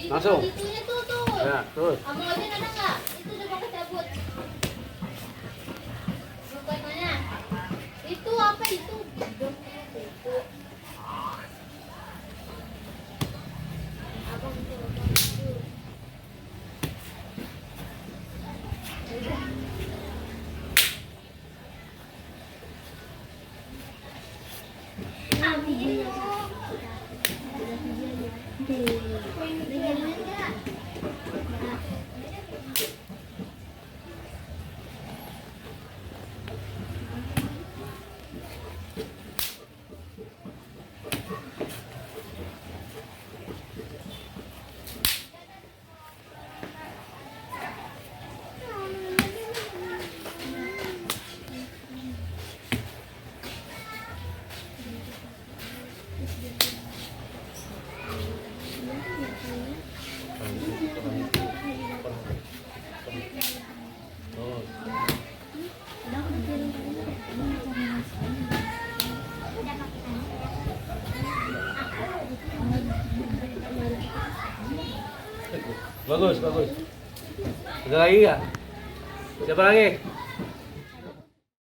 Langsung. Itunya tuh. Ya, terus. Kamu aja ada nggak? Itu udah pakai cabut. Bukan mana? Itu apa itu? Itu. Abang itu. Bagus, bagus. Ada lagi nggak? Siapa lagi?